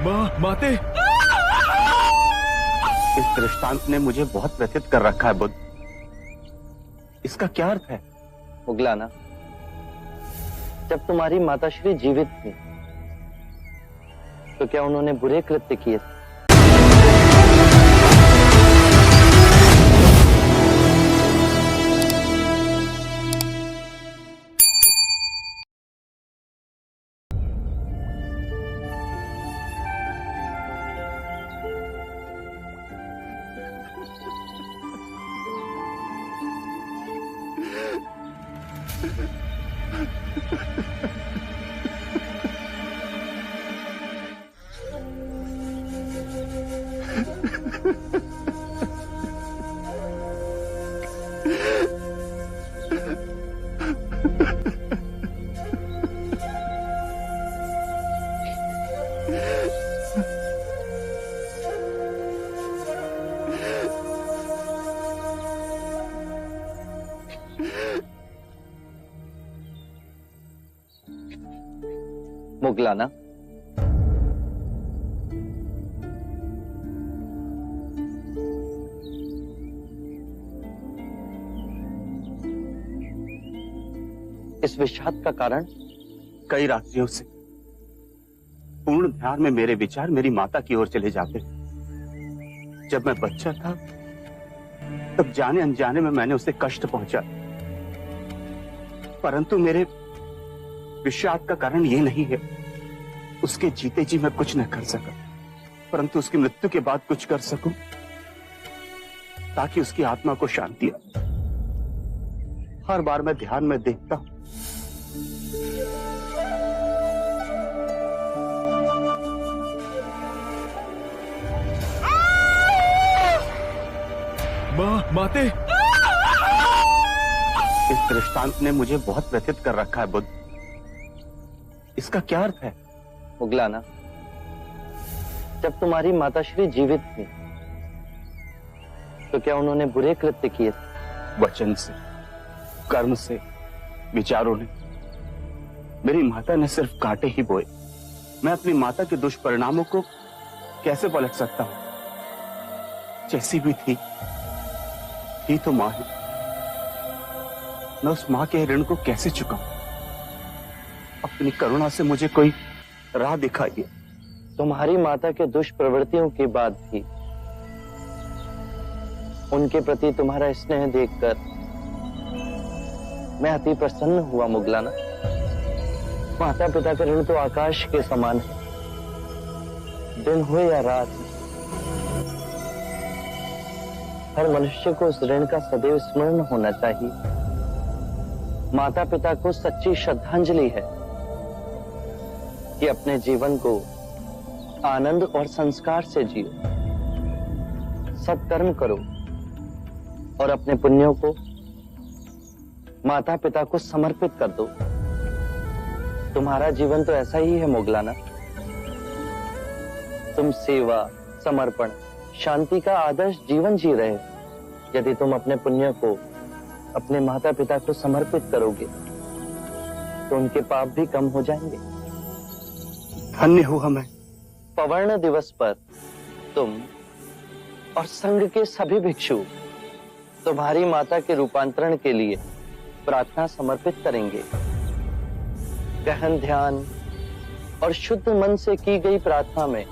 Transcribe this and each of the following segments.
माते। इस दृष्टांत ने मुझे बहुत व्यथित कर रखा है बुद्ध। इसका क्या अर्थ है? मुगलाना, जब तुम्हारी माताश्री जीवित थी तो क्या उन्होंने बुरे कृत्य किए थे? मुगलाना, इस विषाद का कारण? कई रात्रियों से पूर्ण ध्यान में मेरे विचार मेरी माता की ओर चले जाते। जब मैं बच्चा था तब जाने अनजाने में मैंने उसे कष्ट पहुंचा, परंतु मेरे विषाद का कारण ये नहीं है। उसके जीते जी मैं कुछ न कर सका, परंतु उसकी मृत्यु के बाद कुछ कर सकूं ताकि उसकी आत्मा को शांति आए। हर बार मैं ध्यान में देखता हूं माते। इस दृष्टांत ने मुझे बहुत व्यथित कर रखा है बुद्ध। इसका क्या अर्थ है? मुगलाना, जब तुम्हारी माताश्री जीवित थी तो क्या उन्होंने बुरे कृत्य किए थे? वचन से, कर्म से, विचारों ने। मेरी माता ने सिर्फ कांटे ही बोए। मैं अपनी माता के दुष्परिणामों को कैसे पलट सकता हूं? जैसी भी थी तो मां ही। मैं उस मां के ऋण को कैसे चुकाऊं? अपनी करुणा से मुझे कोई राह दिखाइए। तुम्हारी माता के दुष्प्रवृत्तियों के बाद भी उनके प्रति तुम्हारा स्नेह देखकर मैं अति प्रसन्न हुआ मुगलाना। माता पिता का ऋण तो आकाश के समान है, दिन हो या रात, हर मनुष्य को उस ऋण का सदैव स्मरण होना चाहिए। माता पिता को सच्ची श्रद्धांजलि है कि अपने जीवन को आनंद और संस्कार से जियो, सत्कर्म करो और अपने पुण्यों को माता पिता को समर्पित कर दो। तुम्हारा जीवन तो ऐसा ही है मुगलाना। तुम सेवा, समर्पण, शांति का आदर्श जीवन जी रहे हो। यदि तुम अपने पुण्य को अपने माता पिता को समर्पित करोगे तो उनके पाप भी कम हो जाएंगे। धन्य हुआ मैं। पवर्ण दिवस पर तुम और संघ के सभी भिक्षु तुम्हारी माता के रूपांतरण के लिए प्रार्थना समर्पित करेंगे। गहन ध्यान और शुद्ध मन से की गई प्रार्थना में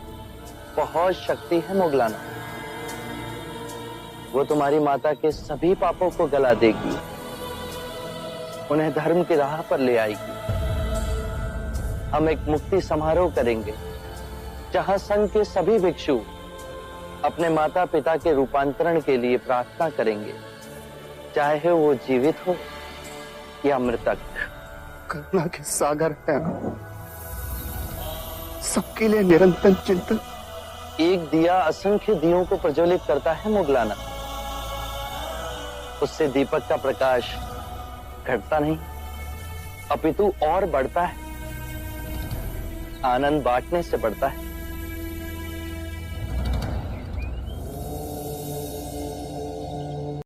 बहुत शक्ति है मुगलाना। वो तुम्हारी माता के सभी पापों को गला देगी, उन्हें धर्म की राह पर ले आएगी। हम एक मुक्ति समारोह करेंगे जहां संघ के सभी भिक्षु अपने माता पिता के रूपांतरण के लिए प्रार्थना करेंगे, चाहे वो जीवित हो या मृतक। करुणा के सागर है, सबके लिए निरंतर चिंतन। एक दिया असंख्य दियों को प्रज्वलित करता है मुगलाना। उससे दीपक का प्रकाश घटता नहीं अपितु और बढ़ता है। आनंद बांटने से बढ़ता है।